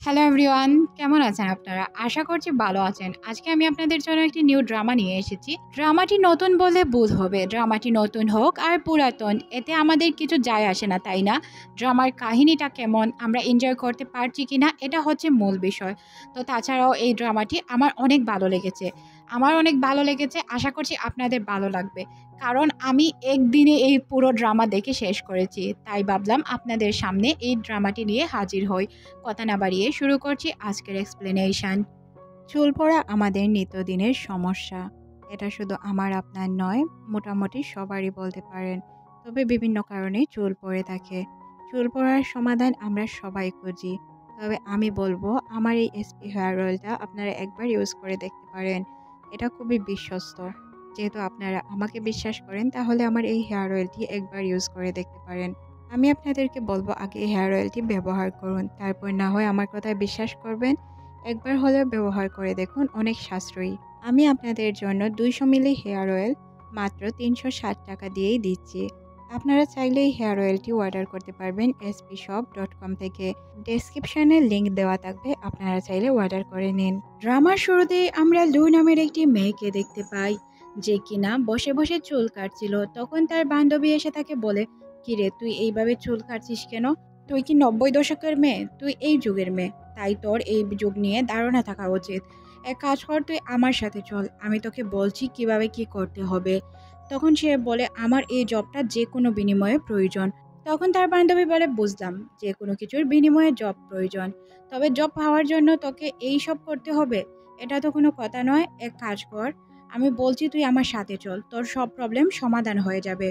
Hello everyone, কেমন আছেন আপনারা? আশা করছি ভালো আছেন। আজকে আমি আপনাদের জন্য একটি নিউ ড্রামা নিয়ে এসেছি। ড্রামাটি নতুন বললে ভুল হবে। ড্রামাটি নতুন হোক আর পুরাতন, এতে আমাদের কিছু যায় আসে না, তাই না? ড্রামার কাহিনীটা কেমন, আমরা এনজয় করতে পারছি কিনা, এটা হচ্ছে মূল বিষয়। তো তাছাড়াও এই ড্রামাটি আমার অনেক ভালো লেগেছে। আশা করছি আপনাদের ভালো লাগবে। কারণ আমি একদিনে এই পুরো ড্রামা দেখে শেষ করেছি। তাই ভাবলাম আপনাদের সামনে এই ড্রামাটি নিয়ে হাজির হই। কথা না বাড়িয়ে শুরু করছি আজকের এক্সপ্লেনেশন। চুল পড়া আমাদের নিত্যদিনের সমস্যা। এটা শুধু আমার আপনার নয়, মোটামুটি সবারই বলতে পারেন। তবে বিভিন্ন কারণে চুল পড়ে থাকে। চুল পড়ার সমাধান আমরা সবাই খুঁজি। তবে আমি বলবো আমার এই এসপি হেয়ার অয়েলটা আপনারা একবার ইউজ করে দেখতে পারেন। এটা খুবই বিশ্বস্ত। যেহেতু আপনারা আমাকে বিশ্বাস করেন, তাহলে আমার এই হেয়ার অয়েলটি একবার ইউজ করে দেখতে পারেন। আমি আপনাদেরকে বলবো আগে এই হেয়ার অয়েলটি ব্যবহার করুন, তারপর না হয় আমার কথায় বিশ্বাস করবেন। একবার হলেও ব্যবহার করে দেখুন, অনেক সাশ্রয়ী। আমি আপনাদের জন্য 200 মিলি হেয়ার অয়েল মাত্র 360 টাকা দিয়েই দিচ্ছি। আপনারা চাইলে এই হেয়ার অয়েলটি অর্ডার করতে পারবেন spshop.com থেকে। ডেসক্রিপশনে লিংক দেওয়া থাকবে, আপনারা চাইলে অর্ডার করে নিন। ড্রামার শুরুতেই আমরা লু নামের একটি মেয়েকে দেখতে পাই, যে কিনা বসে বসে চুল কাটছিল। তখন তার বান্ধবী এসে তাকে বলে, কিরে তুই এইভাবে চুল কাটছিস কেন? তুই কি 90 দশকের মেয়ে? তুই এই যুগের মেয়ে, তাই তোর এই যুগ নিয়ে ধারণা থাকা উচিত। এক কাজ কর, তুই আমার সাথে চল, আমি তোকে বলছি কিভাবে কি করতে হবে। তখন সে বলে, আমার এই জবটা যে কোনো বিনিময়ে প্রয়োজন। তখন তার বান্ধবী বলে, বুঝলাম, যে কোনো কিছুর বিনিময়ে জব প্রয়োজন, তবে জব পাওয়ার জন্য তোকে এই সব করতে হবে? এটা তো কোনো কথা নয়। এক কাজ কর, আমি বলছি তুই আমার সাথে চল, তোর সব প্রবলেম সমাধান হয়ে যাবে।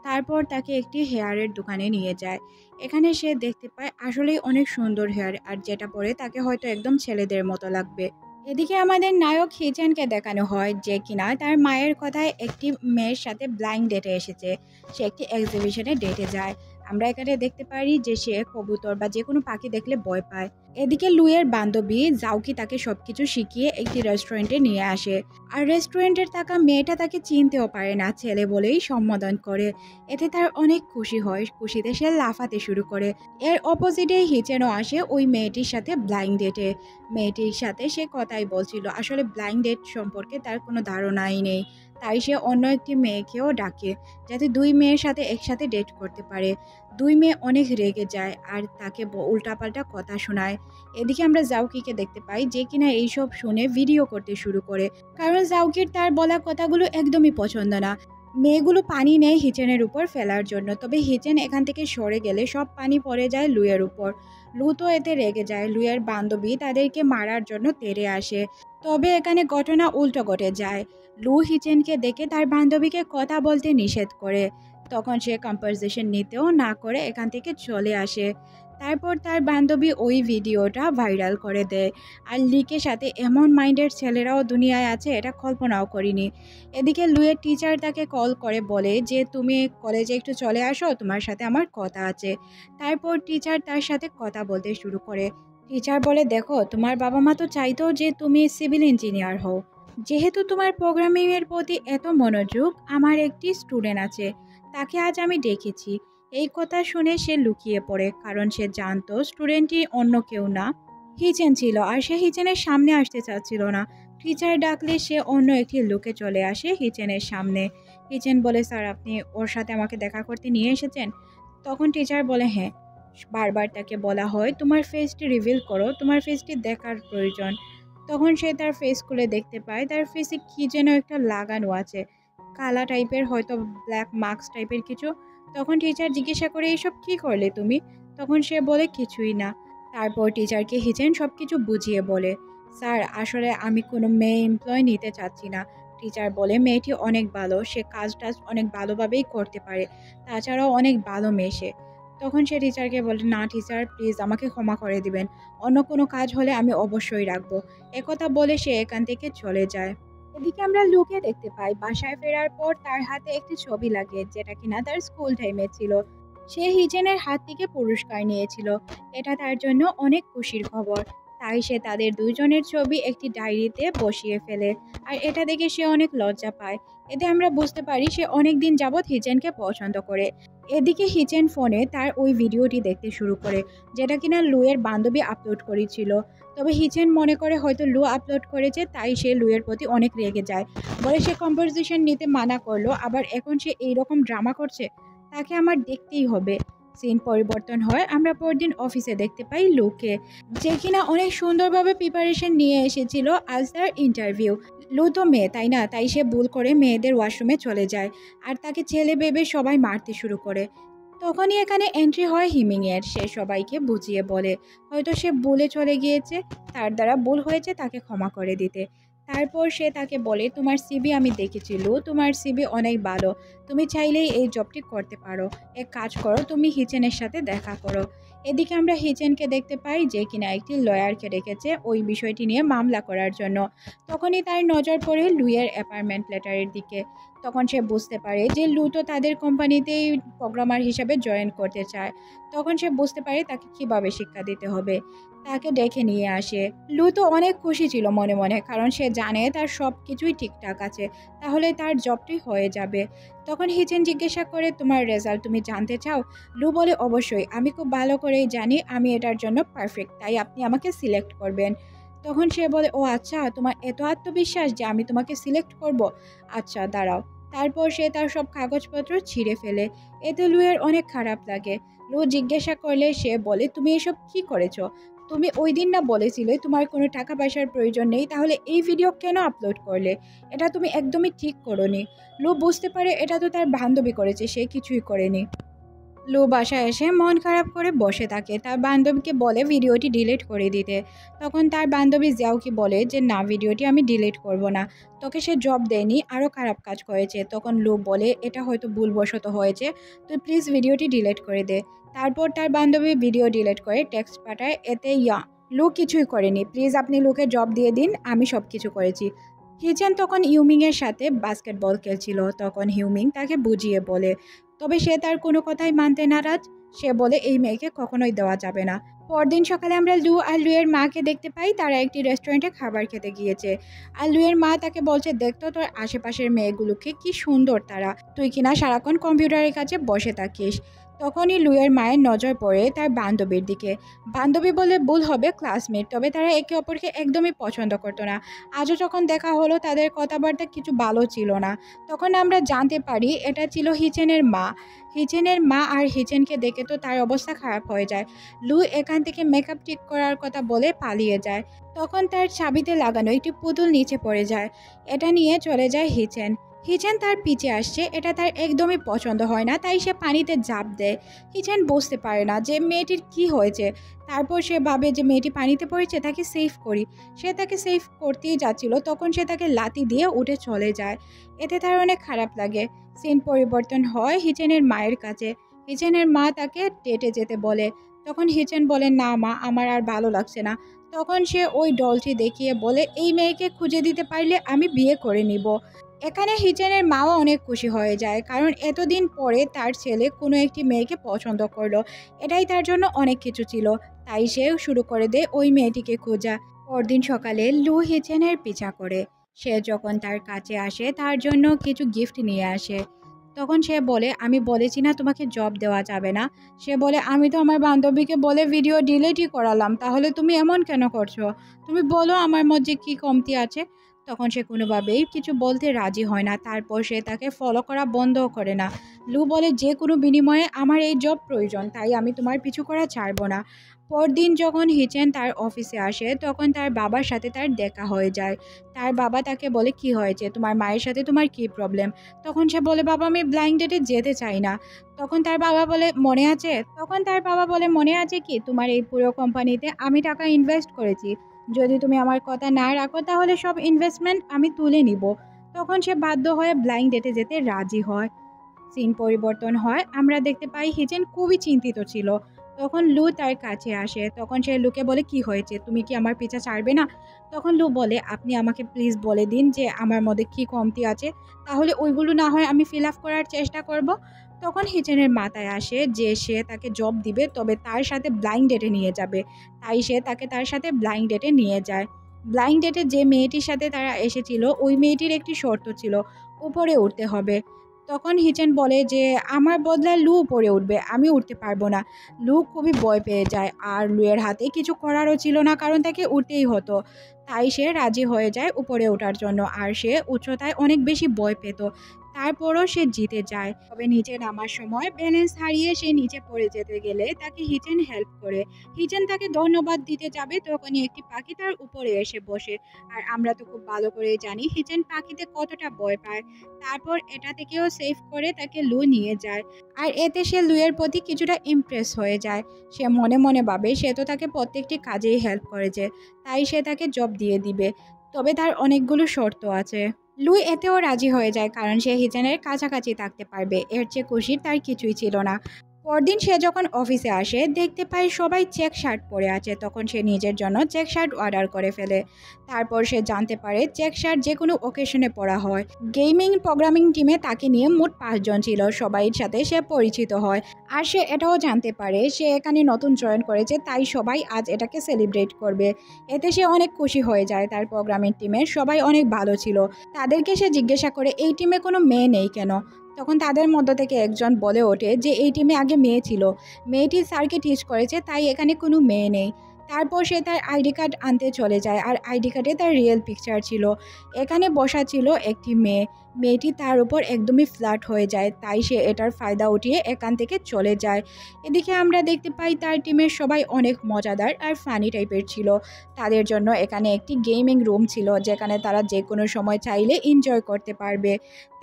তারপর তাকে একটি হেয়ারের দোকানে নিয়ে যায়। এখানে সে দেখতে পায় আসলেই অনেক সুন্দর হেয়ার, আর যেটা পরে তাকে হয়তো একদম ছেলেদের মতো লাগবে। এদিকে আমাদের নায়ক হিচেনকে দেখানো হয়, যে কিনা তার মায়ের কথায় একটি মেয়ের সাথে ব্লাইন্ড ডেটে এসেছে। সে একটি এক্সিবিশনে ডেটে যায়। আমরা এখানে দেখতে পারি যে সে কবুতর বা যে কোনো পাখি দেখলে ভয় পায়। এদিকে লুইয়ের বান্ধবী জাউকি তাকে সবকিছু শিখিয়ে একটি রেস্টুরেন্টে নিয়ে আসে। আর রেস্টুরেন্টের থাকা মেয়েটা তাকে চিনতেও পারে না, ছেলে বলেই সম্বোধন করে। এতে তার অনেক খুশি হয়, খুশিতে সে লাফাতে শুরু করে। এর অপোজিটে হিচেনও আসে ওই মেয়েটির সাথে ব্লাইন্ড ডেটে। মেয়েটির সাথে সে কথাই বলছিল, আসলে ব্লাইন্ড ডেট সম্পর্কে তার কোনো ধারণাই নেই। তাই সে অন্য একটি মেয়েকেও ডাকে, যাতে দুই মেয়ের সাথে একসাথে ডেট করতে পারে। দুই মেয়ে অনেক রেগে যায় আর তাকে উল্টাপাল্টা কথা শোনায়। এদিকে আমরা জাউকিকে দেখতে পাই, যে কিনা এইসব শুনে ভিডিও করতে শুরু করে। কারণ জাউকির তার বলা কথাগুলো একদমই পছন্দ না। মেয়েগুলো পানি নেয় হিচেনের উপর ফেলার জন্য, তবে হিচেন এখান থেকে সরে গেলে সব পানি পড়ে যায় লুইয়ের উপর। লু তো এতে রেগে যায়। লুইয়ের বান্ধবী তাদেরকে মারার জন্য তেড়ে আসে। তবে এখানে ঘটনা উল্টো ঘটে যায়। লু হিচেনকে দেখে তার বান্ধবীকে কথা বলতে নিষেধ করে। তখন সে কম্পোজিশন নিতেও না করে এখান থেকে চলে আসে। তারপর তার বান্ধবী ওই ভিডিওটা ভাইরাল করে দেয়। আর লিকের সাথে এমন মাইন্ডের ছেলেরাও দুনিয়ায় আছে, এটা কল্পনাও করিনি। এদিকে লুইয়ের টিচার তাকে কল করে বলে যে তুমি কলেজে একটু চলে আসো, তোমার সাথে আমার কথা আছে। তারপর টিচার তার সাথে কথা বলতে শুরু করে। টিচার বলে, দেখো, তোমার বাবা মা তো চাইতো যে তুমি সিভিল ইঞ্জিনিয়ার হও। যেহেতু তোমার প্রোগ্রামিং এর প্রতি এত মনোযোগ, আমার একটি স্টুডেন্ট আছে, তাকে আজ আমি ডেকেছি। এই কথা শুনে সে লুকিয়ে পড়ে, কারণ সে জানতো স্টুডেন্টটি অন্য কেউ না, হিচেন ছিল। আর সে হিচেনের সামনে আসতে চাচ্ছিল না। টিচার ডাকলে সে অন্য একটি লুকে চলে আসে হিচেনের সামনে। হিচেন বলে, স্যার, আপনি ওর সাথে আমাকে দেখা করতে নিয়ে এসেছেন? তখন টিচার বলে, হ্যাঁ। বারবার তাকে বলা হয়, তোমার ফেসটি রিভিল করো, তোমার ফেসটি দেখার প্রয়োজন। তখন সে তার ফেস খুলে দেখতে পায় তার ফেসে কি যেন একটা লাগানো আছে, কালা টাইপের, হয়তো ব্ল্যাক মাস্ক টাইপের কিছু। তখন টিচার জিজ্ঞাসা করে, এইসব কি করলে তুমি? তখন সে বলে, কিছুই না। তারপর টিচারকে হিচেন সব কিছু বুঝিয়ে বলে, স্যার, আসলে আমি কোনো মেয়ে এমপ্লয় নিতে চাচ্ছি না। টিচার বলে, মেয়েটি অনেক ভালো, সে কাজ টাজ অনেক ভালোভাবেই করতে পারে, তাছাড়াও অনেক ভালো মেয়ে সে। তখন সে টিচারকে বলে, না টিচার, প্লিজ আমাকে ক্ষমা করে দিবেন, অন্য কোনো কাজ হলে আমি অবশ্যই রাখবো। একথা বলে সে এখান থেকে চলে যায়। এদিকে আমরা লুকে দেখতে পাই, বাসায় ফেরার পর তার হাতে একটি ছবি লাগে, যেটা কিনা তার স্কুল টাইমে ছিল। সে হিজেনের হাত থেকে পুরস্কার নিয়েছিল। এটা তার জন্য অনেক খুশির খবর। তাই সে তাদের দুইজনের ছবি একটি ডায়েরিতে বসিয়ে ফেলে। আর এটা দেখে সে অনেক লজ্জা পায়। এতে আমরা বুঝতে পারি সে অনেক দিন যাবৎ হিজেনকে পছন্দ করে। এদিকে হিচেন ফোনে তার ওই ভিডিওটি দেখতে শুরু করে, যেটা কিনা লুয়ের বান্ধবী আপলোড করেছিল। তবে হিচেন মনে করে হয়তো লু আপলোড করেছে, তাই সে লুয়ের প্রতি অনেক রেগে যায়। বলে সে কম্পোজিশন নিতে মানা করলো, আবার এখন সে এইরকম ড্রামা করছে, তাকে আমার দেখতেই হবে। সিন পরিবর্তন হয়, আমরা পরদিন অফিসে দেখতে পাই লুকে, যে কিনা অনেক সুন্দরভাবে প্রিপারেশন নিয়ে এসেছিল আজ তার ইন্টারভিউ। লু তো মেয়ে তাই না, তাই সে ভুল করে মেয়েদের ওয়াশরুমে চলে যায় আর তাকে ছেলে ভেবে সবাই মারতে শুরু করে। তখনই এখানে এন্ট্রি হয় হিমিংয়ের। সে সবাইকে বুঝিয়ে বলে হয়তো সে ভুলে চলে গিয়েছে, তার দ্বারা ভুল হয়েছে, তাকে ক্ষমা করে দিতে। তারপর সে তাকে বলে তোমার সিবি আমি দেখেছি লু, তোমার সিবি অনেক ভালো, তুমি চাইলেই এই জবটি করতে পারো। এক কাজ করো, তুমি হিচেনের সাথে দেখা করো। এদিকে আমরা হিচেনকে দেখতে পাই, যে কিনা একটি লয়ারকে রেখেছে ওই বিষয়টি নিয়ে মামলা করার জন্য। তখনই তার নজর পড়ে লুইয়ের অ্যাপার্টমেন্ট লেটারের দিকে। তখন সে বুঝতে পারে যে লু তো তাদের কোম্পানিতেই প্রোগ্রামার হিসাবে জয়েন করতে চায়। তখন সে বুঝতে পারে তাকে কিভাবে শিক্ষা দিতে হবে। তাকে ডেকে নিয়ে আসে। লু তো অনেক খুশি ছিল মনে মনে, কারণ সে জানে তার সব কিছুই ঠিকঠাক আছে, তাহলে তার জবটি হয়ে যাবে। তখন হিচেন জিজ্ঞাসা করে তোমার রেজাল্ট তুমি জানতে চাও? লু বলে অবশ্যই, আমি খুব ভালো করেই জানি আমি এটার জন্য পারফেক্ট, তাই আপনি আমাকে সিলেক্ট করবেন। তখন সে বলে ও আচ্ছা, তোমার এত আত্মবিশ্বাস যে আমি তোমাকে সিলেক্ট করব, আচ্ছা দাঁড়াও। তারপর সে তার সব কাগজপত্র ছিঁড়ে ফেলে। এতে লুয়ের অনেক খারাপ লাগে। লু জিজ্ঞাসা করলে সে বলে তুমি এসব কি করেছো? তুমি ওই দিন না বলেছিলে তোমার কোনো টাকা পয়সার প্রয়োজন নেই, তাহলে এই ভিডিও কেন আপলোড করলে? এটা তুমি একদমই ঠিক করোনি। লু বুঝতে পারে এটা তো তার বান্ধবী করেছে, সে কিছুই করেনি। লু বাসায় এসে মন খারাপ করে বসে থাকে, তার বান্ধবীকে বলে ভিডিওটি ডিলিট করে দিতে। তখন তার বান্ধবী জিয়াওকে বলে যে না, ভিডিওটি আমি ডিলিট করব না, তোকে সে জব দেয়নি, আরও খারাপ কাজ করেছে। তখন লু বলে এটা হয়তো ভুলবশত হয়েছে, তুই প্লিজ ভিডিওটি ডিলিট করে দে। তারপর তার বান্ধবী ভিডিও ডিলিট করে টেক্সট পাঠায়, এতে লু কিছুই করেনি, প্লিজ আপনি লুকে জব দিয়ে দিন, আমি সব কিছু করেছি। হিচেন তখন ইউমিংয়ের সাথে বাস্কেটবল খেলছিল, তখন হিউমিং তাকে বুঝিয়ে বলে, তবে সে তার কোনো কথাই মানতে নারাজ। সে বলে এই মেয়েকে কখনোই দেওয়া যাবে না। পরদিন সকালে আমরা লু আর লুয়ের মাকে দেখতে পাই, তারা একটি রেস্টুরেন্টে খাবার খেতে গিয়েছে। আর লুয়ের মা তাকে বলছে দেখতো তোর আশেপাশের মেয়েগুলোকে কি সুন্দর তারা, তুই কিনা সারাক্ষণ কম্পিউটারের কাছে বসে থাকিস। তখনই লুয়ের মায়ের নজর পড়ে তার বান্ধবীর দিকে। বান্ধবী বলে ভুল হবে, ক্লাসমেট, তবে তারা একে অপরকে একদমই পছন্দ করতো না। আজও যখন দেখা হলো তাদের কথাবার্তা কিছু ভালো ছিল না। তখন আমরা জানতে পারি এটা ছিল হিচেনের মা। হিচেনের মা আর হিচেনকে দেখে তো তার অবস্থা খারাপ হয়ে যায়। লু এখান থেকে মেকআপ ঠিক করার কথা বলে পালিয়ে যায়। তখন তার চাবিতে লাগানো একটি পুতুল নিচে পড়ে যায়। এটা নিয়ে চলে যায় হিচেন। হিচেন তার পিছে আসছে, এটা তার একদমই পছন্দ হয় না, তাই সে পানিতে ঝাঁপ দেয়। হিচেন বুঝতে পারে না যে মেয়েটির কি হয়েছে। তারপর সে ভাবে যে মেয়েটি পানিতে পড়েছে, তাকে সেভ করি। সে তাকে সেভ করতেই যাচ্ছিল, তখন সে তাকে লাথি দিয়ে উঠে চলে যায়। এতে তার অনেক খারাপ লাগে। সিন পরিবর্তন হয় হিচেনের মায়ের কাছে। হিচেনের মা তাকে ডেটে যেতে বলে। তখন হিচেন বলে না মা, আমার আর ভালো লাগছে না। তখন সে ওই ডলটি দেখিয়ে বলে এই মেয়েকে খুঁজে দিতে পারলে আমি বিয়ে করে নিব। এখানে হিচেনের মাও অনেক খুশি হয়ে যায়, কারণ এতদিন পরে তার ছেলে কোনো একটি মেয়েকে পছন্দ করলো। এটাই তার জন্য অনেক কিছু ছিল। তাই সে শুরু করে দেয় ওই মেয়েটিকে খোঁজা। পরদিন সকালে লু হিচেনের পিছা করে। সে যখন তার কাছে আসে তার জন্য কিছু গিফট নিয়ে আসে। তখন সে বলে আমি বলেছি না তোমাকে জব দেওয়া যাবে না। সে বলে আমি তো আমার বান্ধবীকে বলে ভিডিও ডিলিটই করালাম, তাহলে তুমি এমন কেন করছো? তুমি বলো আমার মধ্যে কি কমতি আছে? তখন সে কোনোভাবেই কিছু বলতে রাজি হয় না। তারপর সে তাকে ফলো করা বন্ধও করে না। লু বলে যে কোনো বিনিময়ে আমার এই জব প্রয়োজন, তাই আমি তোমার পিছু করা ছাড়বো না। পরদিন যখন হিচেন তার অফিসে আসে তখন তার বাবার সাথে তার দেখা হয়ে যায়। তার বাবা তাকে বলে কি হয়েছে, তোমার মায়ের সাথে তোমার কি প্রবলেম? তখন সে বলে বাবা আমি ব্লাইন্ড ডেটে যেতে চাই না। তখন তার বাবা বলে মনে আছে? তখন তার বাবা বলে মনে আছে কি, তোমার এই পুরো কোম্পানিতে আমি টাকা ইনভেস্ট করেছি, যদি তুমি আমার কথা না রাখো তাহলে সব ইনভেস্টমেন্ট আমি তুলে নিব। তখন সে বাধ্য হয়ে ব্লাইন্ড ডেটে যেতে রাজি হয়। সিন পরিবর্তন হয়, আমরা দেখতে পাই হিচেন খুবই চিন্তিত ছিল। তখন লু তার কাছে আসে। তখন সে লুকে বলে কি হয়েছে, তুমি কি আমার পিছা ছাড়বে না? তখন লু বলে আপনি আমাকে প্লিজ বলে দিন যে আমার মধ্যে কি কমতি আছে, তাহলে ওইগুলো না হয় আমি ফিল আপ করার চেষ্টা করব। তখন হিচেনের মাথায় আসে যে সে তাকে জব দিবে, তবে তার সাথে ব্লাইন্ড ডেটে নিয়ে যাবে। তাই সে তাকে তার সাথে ব্লাইন্ড ডেটে নিয়ে যায়। ব্লাইন্ড ডেটে যে মেয়েটির সাথে তারা এসেছিল ওই মেয়েটির একটি শর্ত ছিল, উপরে উঠতে হবে। তখন হিচেন বলে যে আমার বদলায় লু উপরে উঠবে, আমি উঠতে পারবো না। লু খুবই ভয় পেয়ে যায়, আর লুয়ের হাতে কিছু করারও ছিল না, কারণ তাকে উঠতেই হতো। তাই সে রাজি হয়ে যায় উপরে ওঠার জন্য, আর সে উচ্চতায় অনেক বেশি ভয় পেত। তারপরও সে জিতে যায়। তবে নিচে নামার সময় ব্যালেন্স হারিয়ে সে নিচে পড়ে যেতে গেলে তাকে হিচেন হেল্প করে। হিচেন তাকে ধন্যবাদ দিতে যাবে, তখনই একটি পাখি তার উপরে এসে বসে। আর আমরা তো খুব ভালো করেই জানি হিচেন পাখিতে কতটা ভয় পায়। তারপর এটা থেকেও সেভ করে তাকে লু নিয়ে যায়। আর এতে সে লুয়ের প্রতি কিছুটা ইমপ্রেস হয়ে যায়। সে মনে মনে ভাবে সে তো তাকে প্রত্যেকটি কাজেই হেল্প করেছে, তাই সে তাকে জব দিয়ে দিবে। তবে তার অনেকগুলো শর্ত আছে। লুই এতেও রাজি হয়ে যায়, কারণ সে হিচেনের কাছাকাছি থাকতে পারবে। এর চেয়ে খুশির তার কিছুই ছিল না। পরদিন সে যখন অফিসে আসে দেখতে পায় সবাই চেক শার্ট পরে আছে। তখন সে নিজের জন্য চেক শার্ট অর্ডার করে ফেলে। তারপর সে জানতে পারে চেক শার্ট যে কোনো ওকেশনে পরা হয়। গেমিং প্রোগ্রামিং টিমে তাকে নিয়ে মোট 5 জন ছিল, সবাই সাথে সে পরিচিত হয়। আর সে এটাও জানতে পারে সে এখানে নতুন জয়েন করেছে, তাই সবাই আজ এটাকে সেলিব্রেট করবে। এতে সে অনেক খুশি হয়ে যায়। তার প্রোগ্রামিং টিমের সবাই অনেক ভালো ছিল। তাদেরকে সে জিজ্ঞাসা করে এই টিমে কোনো মেয়ে নেই কেন। তখন তাদের মধ্য থেকে একজন বলে ওঠে যে এই টিমে আগে মেয়ে ছিল, মেয়েটি স্যারকে টিচ করেছে, তাই এখানে কোনো মেয়ে নেই। তারপর সে তার আইডি কার্ড আনতে চলে যায়, আর আইডি কার্ডে তার রিয়েল পিকচার ছিল। এখানে বসা ছিল একটি মেয়ে। মেয়েটি তার উপর একদমই ফ্ল্যাট হয়ে যায়, তাই সে এটার ফায়দা উঠিয়ে এখান থেকে চলে যায়। এদিকে আমরা দেখতে পাই তার টিমের সবাই অনেক মজাদার আর ফানি টাইপের ছিল। তাদের জন্য এখানে একটি গেমিং রুম ছিল, যেখানে তারা যে কোনো সময় চাইলে এনজয় করতে পারবে।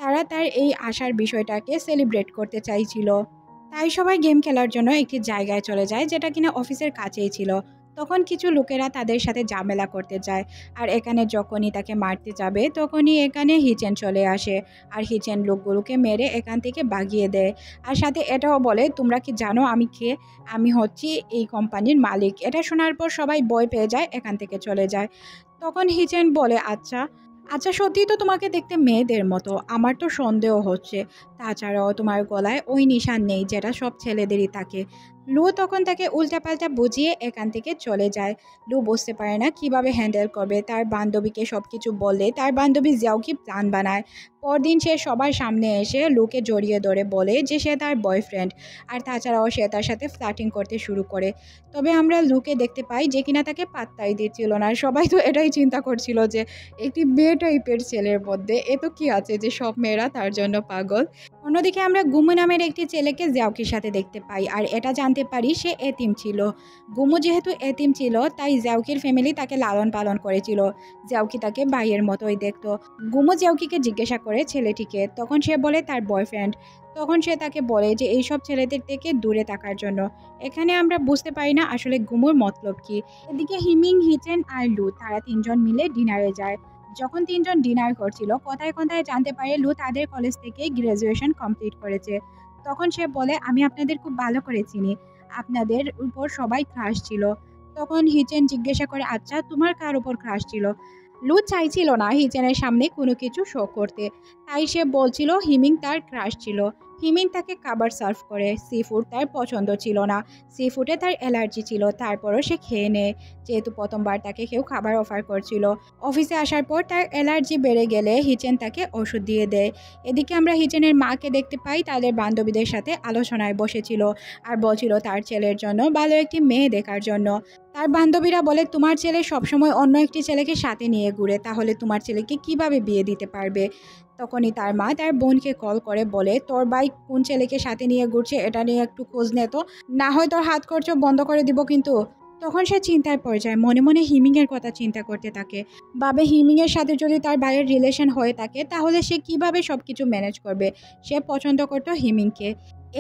তারা তার এই আশার বিষয়টাকে সেলিব্রেট করতে চাইছিল। তাই সবাই গেম খেলার জন্য একটি জায়গায় চলে যায়, যেটা কিনা অফিসের কাছেই ছিল। তখন কিছু লোকেরা তাদের সাথে ঝামেলা করতে যায়, আর এখানে যখনই তাকে মারতে যাবে তখনই এখানে হিচেন চলে আসে। আর হিচেন লোকগুলোকে মেরে এখান থেকে ভাগিয়ে দেয়। আর সাথে এটাও বলে তোমরা কি জানো আমি কে? আমি হচ্ছি এই কোম্পানির মালিক। এটা শোনার পর সবাই ভয় পেয়ে যায়, এখান থেকে চলে যায়। তখন হিচেন বলে আচ্ছা আচ্ছা, সত্যিই তো তোমাকে দেখতে মেয়েদের মতো, আমার তো সন্দেহ হচ্ছে। তাছাড়াও তোমার গলায় ওই নিশান নেই যেটা সব ছেলেদেরই থাকে। লু তখন তাকে উল্টাপাল্টা বুঝিয়ে এখান থেকে চলে যায়। লু বুঝতে পারে না কিভাবে হ্যান্ডেল করবে। তার বান্ধবীকে সব কিছু বললে তার বান্ধবী জিয়াওকি প্ল্যান বানায়। পরদিন সে সবার সামনে এসে লুকে জড়িয়ে ধরে বলে যে সে তার বয়ফ্রেন্ড, আর তাছাড়াও সে তার সাথে ফ্লার্টিং করতে শুরু করে। তবে আমরা লুকে দেখতে পাই যে কিনা তাকে পাত্তাই দিচ্ছিল না। সবাই তো এটাই চিন্তা করছিল যে একটি মেয়ে টাইপের ছেলের মধ্যে এ তো কি আছে যে সব মেয়েরা তার জন্য পাগল। অন্যদিকে আমরা গুমু নামের একটি ছেলেকে জিয়াওকির সাথে দেখতে পাই, আর এটা জানতে পারি সে এতিম ছিল। গুমু যেহেতু এতিম ছিল, তাই জিয়াওকির ফ্যামিলি তাকে লালন পালন করেছিল। জিয়াওকি তাকে ভাইয়ের মতোই দেখতো। গুমু জিয়াওকিকে জিজ্ঞাসা করে ছেলেটিকে, তখন সে বলে তার বয়ফ্রেন্ড। তখন সে তাকে বলে যে এইসব ছেলেদের থেকে দূরে থাকার জন্য। এখানে আমরা বুঝতে পারি না আসলে গুমুর মতলব কি। এদিকে হিমিং, হিচেন আর লু তারা 3জন মিলে ডিনারে যায়। যখন 3জন ডিনার করছিল, কথায় কথায় জানতে পারে লু তাদের কলেজ থেকে গ্র্যাজুয়েশন কমপ্লিট করেছে। তখন সে বলে আমি আপনাদের খুব ভালো করে চিনি, আপনাদের উপর সবাই ক্রাশ ছিল। তখন হিচেন জিজ্ঞাসা করে আচ্ছা তোমার কার উপর ক্রাশ ছিল। লু চাইছিল না হিচেনের সামনে কোনো কিছু শো করতে, তাই সে বলছিল হিমিং তার ক্রাশ ছিল। হিমিং তাকে খাবার সার্ভ করে। সি ফুড তার পছন্দ ছিল না, সি ফুডে তার অ্যালার্জি ছিল। তারপরও সে খেয়ে নেয়, যেহেতু প্রথমবার তাকে কেউ খাবার অফার করছিল। অফিসে আসার পর তার অ্যালার্জি বেড়ে গেলে হিচেন তাকে ওষুধ দিয়ে দেয়। এদিকে আমরা হিচেনের মাকে দেখতে পাই তাদের বান্ধবীদের সাথে আলোচনায় বসেছিল, আর বলছিল তার ছেলের জন্য ভালো একটি মেয়ে দেখার জন্য। তার বান্ধবীরা বলে তোমার ছেলে সবসময় অন্য একটি ছেলেকে সাথে নিয়ে ঘুরে, তাহলে তোমার ছেলেকে কিভাবে বিয়ে দিতে পারবে? তখনই তার মা তার বোনকে কল করে বলে তোর ভাই কোন ছেলেকে সাথে নিয়ে ঘুরছে এটা নিয়ে একটু খোঁজ নে তো, না হয় তোর হাত খরচ বন্ধ করে দিব কিন্তু। তখন সে চিন্তায় পড়ে যায়, মনে মনে হিমিংয়ের কথা চিন্তা করতে থাকে। ভাবে হিমিংয়ের সাথে যদি তার ভাইয়ের রিলেশন হয়ে থাকে তাহলে সে কিভাবে সব কিছু ম্যানেজ করবে। সে পছন্দ করতো হিমিংকে।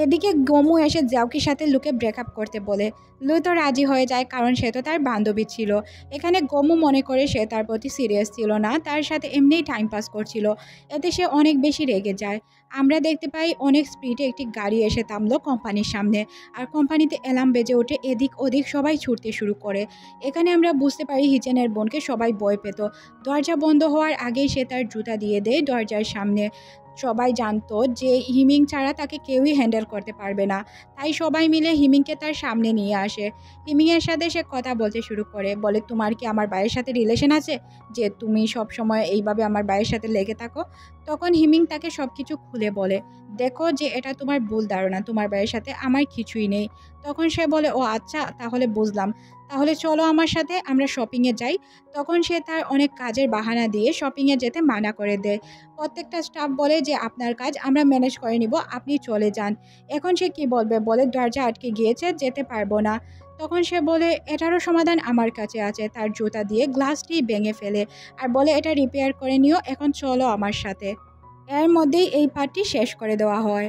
এদিকে গমু এসে জিয়াওকির সাথে লুকে ব্রেকআপ করতে বলে। লু তো রাজি হয়ে যায়, কারণ সে তো তার বান্ধবী ছিল। এখানে গমু মনে করে সে তার প্রতি সিরিয়াস ছিল না, তার সাথে এমনিই টাইম পাস করছিল। এতে সে অনেক বেশি রেগে যায়। আমরা দেখতে পাই অনেক স্পিডে একটি গাড়ি এসে থামলো কোম্পানির সামনে, আর কোম্পানিতে অ্যালার্ম বেজে ওঠে। এদিক ওদিক সবাই ছুটতে শুরু করে। এখানে আমরা বুঝতে পারি হিচেনের বোনকে সবাই ভয় পেত। দরজা বন্ধ হওয়ার আগেই সে তার জুতা দিয়ে দেয় দরজার সামনে। সবাই জানতো যে হিমিং ছাড়া তাকে কেউই হ্যান্ডেল করতে পারবে না। তাই সবাই মিলে হিমিংকে তার সামনে নিয়ে আসে। হিমিংয়ের সাথে সে কথা বলতে শুরু করে, বলে তোমার কি আমার ভাইয়ের সাথে রিলেশন আছে যে তুমি সব সময় এইভাবে আমার ভাইয়ের সাথে লেগে থাকো? তখন হিমিং তাকে সব কিছু খুলে বলে, দেখো যে এটা তোমার ভুল ধারণা, তোমার ভাইয়ের সাথে আমার কিছুই নেই। তখন সে বলে, ও আচ্ছা, তাহলে বুঝলাম, তাহলে চলো আমার সাথে আমরা শপিংয়ে যাই। তখন সে তার অনেক কাজের বাহানা দিয়ে শপিংয়ে যেতে মানা করে দেয়। প্রত্যেকটা স্টাফ বলে যে আপনার কাজ আমরা ম্যানেজ করে নিব, আপনি চলে যান। এখন সে কি বলবে, বলে দরজা আটকে গিয়েছে, যেতে পারবো না। তখন সে বলে এটারও সমাধান আমার কাছে আছে, তার জুতা দিয়ে গ্লাসটি ভেঙে ফেলে আর বলে এটা রিপেয়ার করে নিও, এখন চলো আমার সাথে। এর মধ্যেই এই পার্টটি শেষ করে দেওয়া হয়।